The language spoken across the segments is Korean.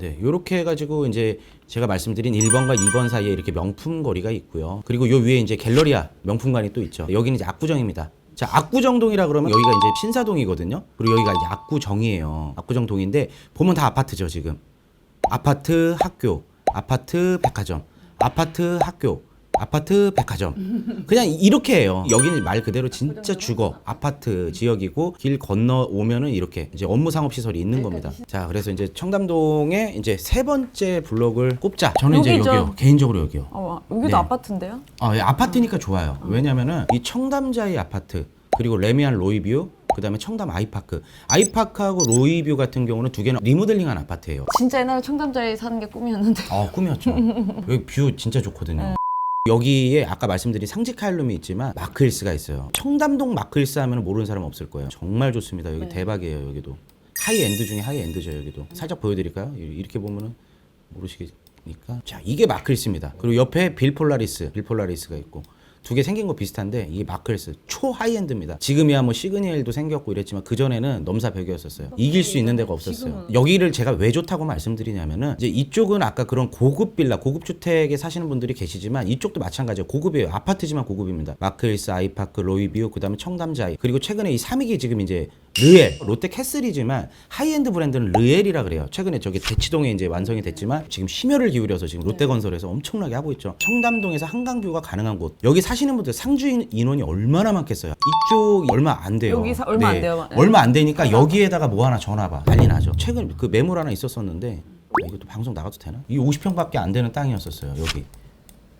네, 요렇게 해가지고 이제 제가 말씀드린 1번과 2번 사이에 이렇게 명품 거리가 있고요. 그리고 요 위에 이제 갤러리아 명품관이 또 있죠. 여기는 이제 압구정입니다. 자, 압구정동이라 그러면 여기가 이제 신사동이거든요. 그리고 여기가 이제 압구정이에요. 압구정동인데 보면 다 아파트죠, 지금. 아파트, 학교, 아파트, 백화점, 아파트, 학교, 아파트, 백화점. 그냥 이렇게 해요. 여기는 말 그대로 진짜 주거, 아파트 지역이고 길 건너 오면은 이렇게 이제 업무 상업 시설이 있는 겁니다. 자, 그래서 이제 청담동에 이제 세 번째 블록을 꼽자. 저는 이제 여기죠. 여기요. 개인적으로 여기요. 여기도 네. 아파트인데요? 예, 아파트니까 좋아요. 왜냐면은 이 청담자이 아파트 그리고 레미안 로이뷰 그다음에 청담 아이파크. 아이파크하고 로이뷰 같은 경우는 두 개는 리모델링한 아파트예요. 진짜 옛날에 청담자에 사는 게 꿈이었는데. 꿈이었죠. 여기 뷰 진짜 좋거든요. 여기에 아까 말씀드린 상지카일룸이 있지만 마크힐스가 있어요. 청담동 마크힐스 하면 모르는 사람 없을 거예요. 정말 좋습니다. 여기 대박이에요. 여기도 하이엔드 중에 하이엔드죠. 여기도 살짝 보여드릴까요? 이렇게 보면은 모르시니까. 자, 이게 마크힐스입니다. 그리고 옆에 빌폴라리스가 있고. 두 개 생긴 거 비슷한데 이게 마크힐스 초 하이엔드입니다. 지금이야 뭐 시그니엘도 생겼고 이랬지만 그 전에는 넘사벽이었었어요. 이길 수 있는 데가 없었어요. 여기를 제가 왜 좋다고 말씀드리냐면은 이제 이쪽은 아까 그런 고급 빌라, 고급 주택에 사시는 분들이 계시지만 이쪽도 마찬가지예요. 고급이에요. 아파트지만 고급입니다. 마크힐스, 아이파크, 로이뷰, 그다음에 청담자이. 그리고 최근에 이 3위기 지금 이제 르엘, 롯데 캐슬이지만 하이엔드 브랜드는 르엘이라 그래요. 최근에 저기 대치동에 이제 완성이 됐지만 지금 심혈을 기울여서 지금 롯데건설에서 엄청나게 하고 있죠. 청담동에서 한강뷰가 가능한 곳. 여기 사시는 분들 상주 인원이 얼마나 많겠어요. 이쪽이 얼마 안 돼요. 여기 얼마 안 돼요. 네. 얼마 안 되니까 여기에다가 뭐 하나 전화봐. 난리 나죠. 최근 그 매물 하나 있었었는데 이것도 방송 나가도 되나? 이게 50평밖에 안 되는 땅이었었어요. 여기.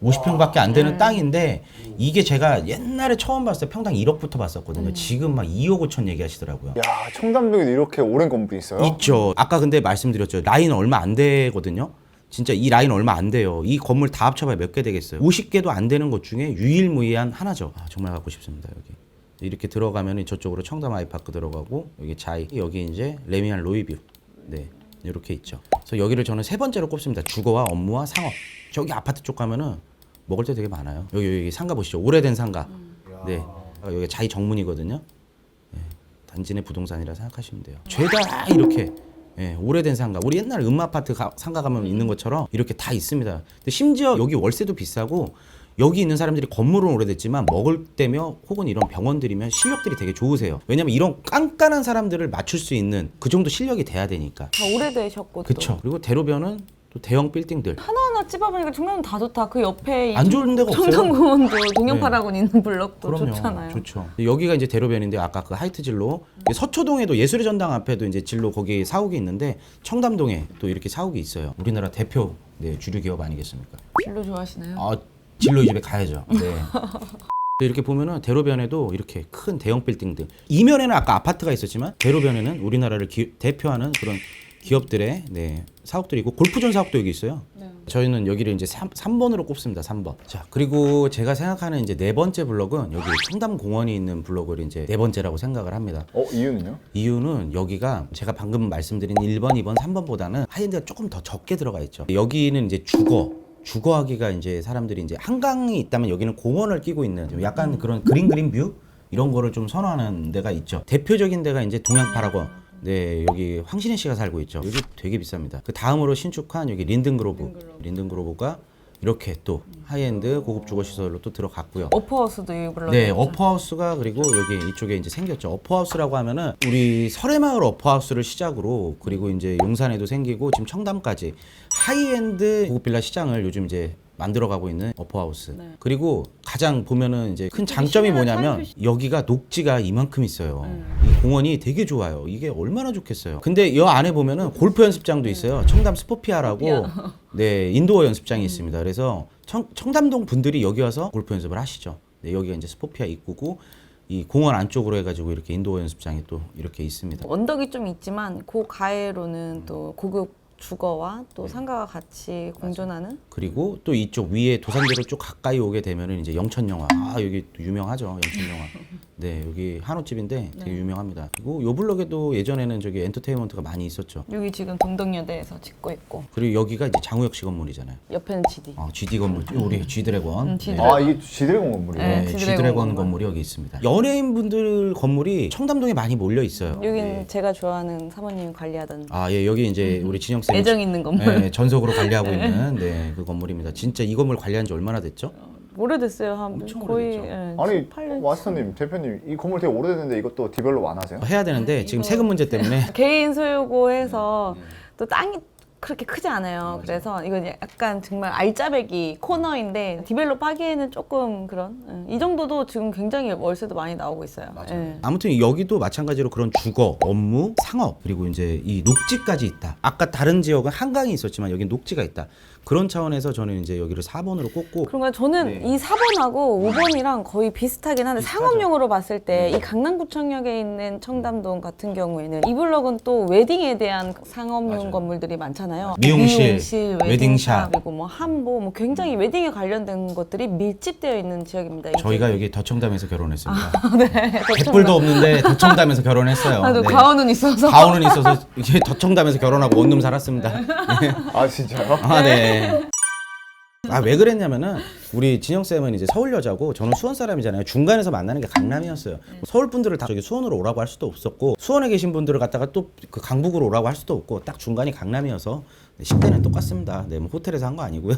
50평밖에 안 되는 땅인데 이게 제가 옛날에 처음 봤을 때 평당 1억부터 봤었거든요. 지금 막 2억 5천 얘기하시더라고요. 야, 청담동에도 이렇게 오랜 건물이 있어요? 있죠. 아까 근데 말씀드렸죠. 라인 얼마 안 되거든요. 진짜 이 라인 얼마 안 돼요. 이 건물 다 합쳐봐야 몇 개 되겠어요. 50개도 안 되는 것 중에 유일무이한 하나죠. 정말 갖고 싶습니다. 여기. 이렇게 들어가면 저쪽으로 청담 아이파크 들어가고 여기 자이, 여기 이제 레미안 로이뷰. 네. 이렇게 있죠. 그래서 여기를 저는 세 번째로 꼽습니다. 주거와 업무와 상업. 저기 아파트 쪽 가면은 먹을 데 되게 많아요. 여기 상가 보시죠. 오래된 상가. 네. 여기 자이 정문이거든요. 네. 단지 내 부동산이라 생각하시면 돼요. 죄다 이렇게 오래된 상가. 우리 옛날 음마아파트 상가 가면 있는 것처럼 이렇게 다 있습니다. 근데 심지어 여기 월세도 비싸고 여기 있는 사람들이 건물은 오래됐지만 먹을 때며 혹은 이런 병원들이면 실력들이 되게 좋으세요. 왜냐면 이런 깐깐한 사람들을 맞출 수 있는 그 정도 실력이 돼야 되니까. 다 오래되셨고. 그쵸. 그리고 대로변은 또 대형 빌딩들. 하나하나 찝어보니까 청담동 다 좋다. 그 옆에 안 좋은 데가 없어요. 청담공원도 동양파라곤 있는 블럭도 그럼요. 좋잖아요. 좋죠. 여기가 이제 대로변인데 아까 그 하이트 진로 서초동에도 예술의 전당 앞에도 이제 진로 거기 사옥이 있는데 청담동에 또 이렇게 사옥이 있어요. 우리나라 대표 주류 기업 아니겠습니까? 진로 좋아하시나요? 진로 이 집에 가야죠. 네. 이렇게 보면은 대로변에도 이렇게 큰 대형 빌딩들. 이면에는 아까 아파트가 있었지만 대로변에는 우리나라를 대표하는 그런 기업들의 사옥들이 있고 골프존 사옥도 여기 있어요. 네. 저희는 여기를 이제 3번으로 꼽습니다. 3번. 자, 그리고 제가 생각하는 이제 네 번째 블럭은 여기 청담공원이 있는 블럭을 이제 네 번째라고 생각을 합니다. 이유는요? 이유는 여기가 제가 방금 말씀드린 1번, 2번, 3번보다는 하이엔드가 조금 더 적게 들어가 있죠. 여기는 이제 주거하기가 이제 사람들이 이제 한강이 있다면 여기는 공원을 끼고 있는 좀 약간 그런 그린 뷰 이런 거를 좀 선호하는 데가 있죠. 대표적인 데가 이제 동양파라곤. 네, 여기 황신혜 씨가 살고 있죠. 여기 되게 비쌉니다. 그 다음으로 신축한 여기 린든그로브가 이렇게 또 하이엔드 고급 주거 시설로 또 들어갔고요. 어퍼하우스도 여기 블럭. 네, 어퍼하우스가 그리고 여기 이쪽에 이제 생겼죠. 어퍼하우스라고 하면은 우리 설해마을 어퍼하우스를 시작으로 그리고 이제 용산에도 생기고 지금 청담까지 하이엔드 고급 빌라 시장을 요즘 이제 만들어가고 있는 어퍼하우스. 네. 그리고 가장 보면은 이제 큰 장점이 뭐냐면 여기가 녹지가 이만큼 있어요. 이 공원이 되게 좋아요. 이게 얼마나 좋겠어요. 근데 이 안에 보면은 골프 연습장도 있어요. 청담 스포피아라고 인도어 연습장이 있습니다. 그래서 청담동 분들이 여기 와서 골프 연습을 하시죠. 네, 여기가 이제 스포피아 입구고 이 공원 안쪽으로 해가지고 이렇게 인도어 연습장이 또 이렇게 있습니다. 언덕이 좀 있지만 그 가해로는 또 고급 주거와 또 상가가 같이 공존하는. 그리고 또 이쪽 위에 도산대로 쭉 가까이 오게 되면은 이제 영천영화. 여기 또 유명하죠. 영천영화. 네, 여기 한우집인데 되게 네. 유명합니다. 그리고 요 블럭에도 예전에는 저기 엔터테인먼트가 많이 있었죠. 여기 지금 동덕여대에서 짓고 있고 그리고 여기가 이제 장우혁 씨 건물이잖아요. 옆에는 GD. GD 건물, 우리 G드래곤. G드래곤. 아 이게 지드래곤 건물이에요? 네. 네, G드래곤 G드래곤 건물. 건물이 여기 있습니다. 연예인분들 건물이 청담동에 많이 몰려 있어요. 여기는 제가 좋아하는 사모님이 관리하던 예, 여기 이제 우리 진영 쌤이 애정 있는 건물. 네, 전속으로 관리하고 있는 그 건물입니다. 진짜 이 건물 관리한 지 얼마나 됐죠? 오래됐어요. 한 엄청 거의 오래됐죠. 아니 18년. 마스터님 대표님 이 건물 되게 오래됐는데 이것도 디벨롭 안 하세요? 해야 되는데 지금 세금 문제 때문에 개인 소유고 해서 또 땅이 그렇게 크지 않아요. 그래서 이건 약간 정말 알짜배기 코너인데 디벨롭 하기에는 조금 그런 이 정도도 지금 굉장히 월세도 많이 나오고 있어요. 예. 아무튼 여기도 마찬가지로 그런 주거, 업무, 상업 그리고 이제 이 녹지까지 있다. 아까 다른 지역은 한강이 있었지만 여기 녹지가 있다. 그런 차원에서 저는 이제 여기를 4번으로 꼽고 그러니까 저는 네. 이 4번하고 5번이랑 거의 비슷하긴 한데 상업용으로 봤을 때 이 강남구청역에 있는 청담동 같은 경우에는 이 블럭은 또 웨딩에 대한 상업용 건물들이 많잖아요. 미용실, 웨딩샵. 그리고 뭐 한보 뭐 굉장히 웨딩에 관련된 것들이 밀집되어 있는 지역입니다. 이게. 저희가 여기 덕청담에서 결혼했습니다. 네, 백불도 없는데 덕청담에서 결혼했어요. 아, 또 네. 가오는 있어서. 가오는 있어서 이제 덕청담에서 결혼하고 원룸 살았습니다. 아 진짜요? 네. 왜 그랬냐면은 우리 진영 쌤은 이제 서울 여자고 저는 수원 사람이잖아요. 중간에서 만나는 게 강남이었어요. 서울 분들을 다 저기 수원으로 오라고 할 수도 없었고 수원에 계신 분들을 갖다가 또 그 강북으로 오라고 할 수도 없고 딱 중간이 강남이어서 10대는 똑같습니다. 네, 뭐 호텔에서 한 거 아니고요.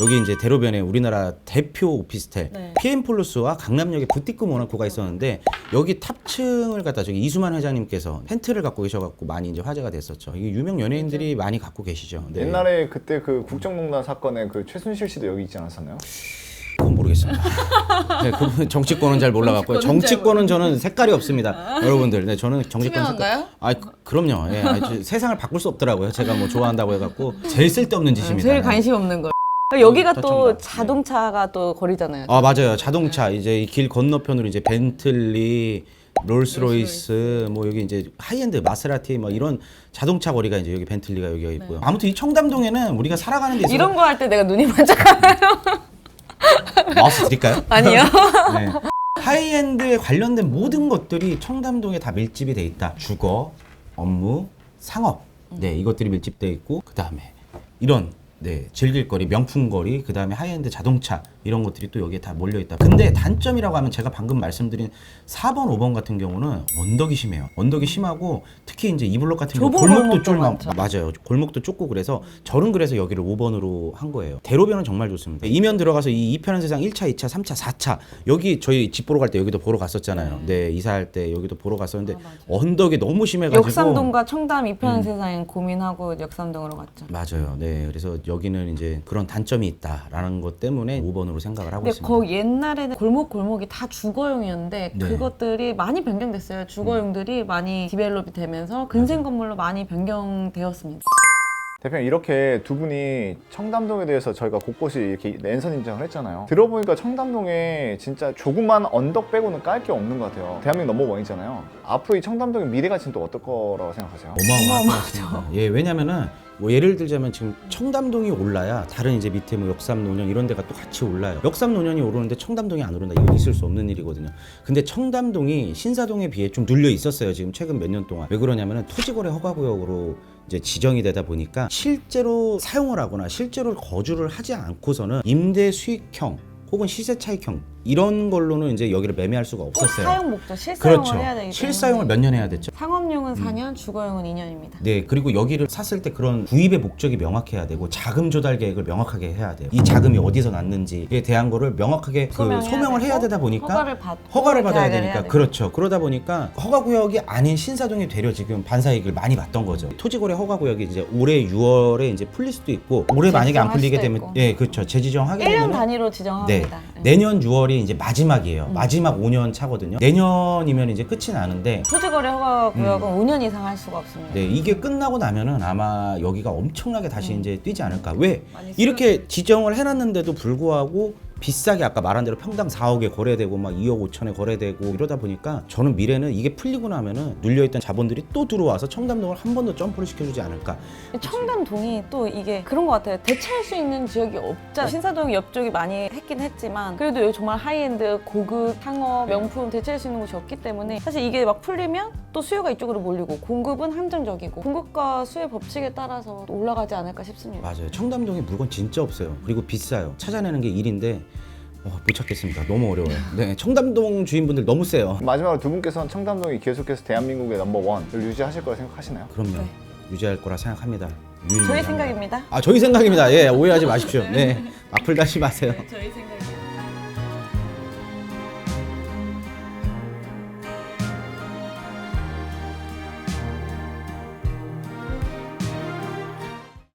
여기 이제 대로변에 우리나라 대표 오피스텔 네. PM 플러스와 강남역에 부티크 모나코가 있었는데 여기 탑층을 갖다 저기 이수만 회장님께서 펜트를 갖고 계셔갖고 많이 이제 화제가 됐었죠. 이게 유명 연예인들이 많이 갖고 계시죠. 네. 옛날에 그때 그 국정농단 사건에 그 최순실 씨도 여기 있지 않았었나요? 그건 모르겠습니다. 네, 그분 정치권은 잘 몰라갖고요. 정치권은 저는 색깔이 없습니다. 여러분들, 네, 저는 정치권 투명한가요? 그럼요. 예, 세상을 바꿀 수 없더라고요. 제가 뭐 좋아한다고 해갖고 제일 쓸데없는 짓입니다. 제일 관심 없는 거. 여기가 또 덕청담. 자동차가 또 거리잖아요. 맞아요. 자동차 이제 이 길 건너편으로 이제 벤틀리, 롤스로이스, 뭐 여기 이제 하이엔드 마세라티 뭐 이런 자동차 거리가 이제 여기 벤틀리가 여기가 있고요. 아무튼 이 청담동에는 우리가 살아가는 데 있어서 이런 거 할 때 내가 눈이 반짝하나요? 마우스 드릴까요? 아니요. 네. 하이엔드에 관련된 모든 것들이 청담동에 다 밀집이 돼 있다. 주거, 업무, 상업. 네, 이것들이 밀집돼 있고 그다음에 이런 즐길 거리, 명품 거리, 그다음에 하이엔드 자동차 이런 것들이 또 여기에 다 몰려 있다. 근데 단점이라고 하면 제가 방금 말씀드린 4번, 5번 같은 경우는 언덕이 심해요. 언덕이 심하고 특히 이제 이 블록 같은 경우 좁은 골목도 골목도 좁고 맞아요. 골목도 좁고 그래서 저는 그래서 여기를 5번으로 한 거예요. 대로변은 정말 좋습니다. 이면 들어가서 이 이편한 세상 1차, 2차, 3차, 4차 여기 저희 집 보러 갈 때 여기도 보러 갔었잖아요. 네, 이사할 때 여기도 보러 갔었는데 언덕이 너무 심해가지고 역삼동과 청담 이편한 세상엔 고민하고 역삼동으로 갔죠. 맞아요. 네, 그래서 여기는 이제 그런 단점이 있다라는 것 때문에 5번으로 생각을 하고 근데 있습니다. 거기 옛날에는 골목이 다 주거용이었는데 네. 그것들이 많이 변경됐어요. 주거용들이 많이 디벨롭이 되면서 근생 건물로 많이 변경되었습니다. 대표님 이렇게 두 분이 청담동에 대해서 저희가 곳곳이 이렇게 랜선 인정을 했잖아요. 들어보니까 청담동에 진짜 조그만 언덕 빼고는 깔 게 없는 것 같아요. 대한민국 넘버원이잖아요. 앞으로 이 청담동의 미래가 지금 또 어떨 거라고 생각하세요? 어마어마할 것 같습니다. 예, 왜냐면은 뭐 예를 들자면 지금 청담동이 올라야 다른 이제 밑에 뭐 역삼 노년 이런 데가 또 같이 올라요. 역삼 노년이 오르는데 청담동이 안 오른다. 이건 있을 수 없는 일이거든요. 근데 청담동이 신사동에 비해 좀 눌려 있었어요. 지금 최근 몇 년 동안. 왜 그러냐면은 토지거래 허가구역으로 이제 지정이 되다 보니까 실제로 사용을 하거나 실제로 거주를 하지 않고서는 임대 수익형 혹은 시세 차익형 이런 걸로는 이제 여기를 매매할 수가 없었어요. 사용 목적 실사용을 그렇죠. 해야 되기 때문에 실사용을 몇 년 해야 됐죠. 상업용은 4년, 주거용은 2년입니다. 네, 그리고 여기를 샀을 때 그런 구입의 목적이 명확해야 되고 자금 조달 계획을 명확하게 해야 돼요. 이 자금이 어디서 났는지에 대한 거를 명확하게 소명을 해야 되다 보니까 허가를 받아야 되니까 그렇죠. 그러다 보니까 허가구역이 아닌 신사동이 되려 지금 반사이익을 많이 봤던 거죠. 토지거래 허가구역이 이제 올해 6월에 이제 풀릴 수도 있고 올해 만약에 안 풀리게 되면 있고. 예, 그렇죠. 재지정하게 1년 되면 단위로 지정합니다. 네. 내년 6월이 이제 마지막이에요. 마지막 5년 차거든요. 내년이면 이제 끝이 나는데 토지거래 허가구역은 5년 이상 할 수가 없습니다. 네, 이게 끝나고 나면은 아마 여기가 엄청나게 다시 이제 뛰지 않을까. 왜? 많이 이렇게 지정을 해놨는데도 불구하고 비싸게 아까 말한 대로 평당 4억에 거래되고 막 2억 5천에 거래되고 이러다 보니까 저는 미래는 이게 풀리고 나면은 눌려있던 자본들이 또 들어와서 청담동을 한 번 더 점프를 시켜주지 않을까. 청담동이 또 이게 그런 것 같아요. 대체할 수 있는 지역이 없잖아요. 신사동 옆쪽이 많이 했긴 했지만 그래도 여기 정말 하이엔드, 고급, 상업, 명품 대체할 수 있는 곳이 없기 때문에 사실 이게 막 풀리면 또 수요가 이쪽으로 몰리고 공급은 한정적이고 공급과 수요의 법칙에 따라서 올라가지 않을까 싶습니다. 맞아요. 청담동에 물건 진짜 없어요. 그리고 비싸요. 찾아내는 게 일인데 못 찾겠습니다. 너무 어려워요. 네, 청담동 주인분들 너무 세요. 마지막으로 두 분께서는 청담동이 계속해서 대한민국의 넘버원을 유지하실 거라 생각하시나요? 그럼요. 네. 유지할 거라 생각합니다. 저희 생각입니다. 저희 생각입니다. 예, 오해하지 마십시오. 네, 악플 다시 마세요. 저희 생각.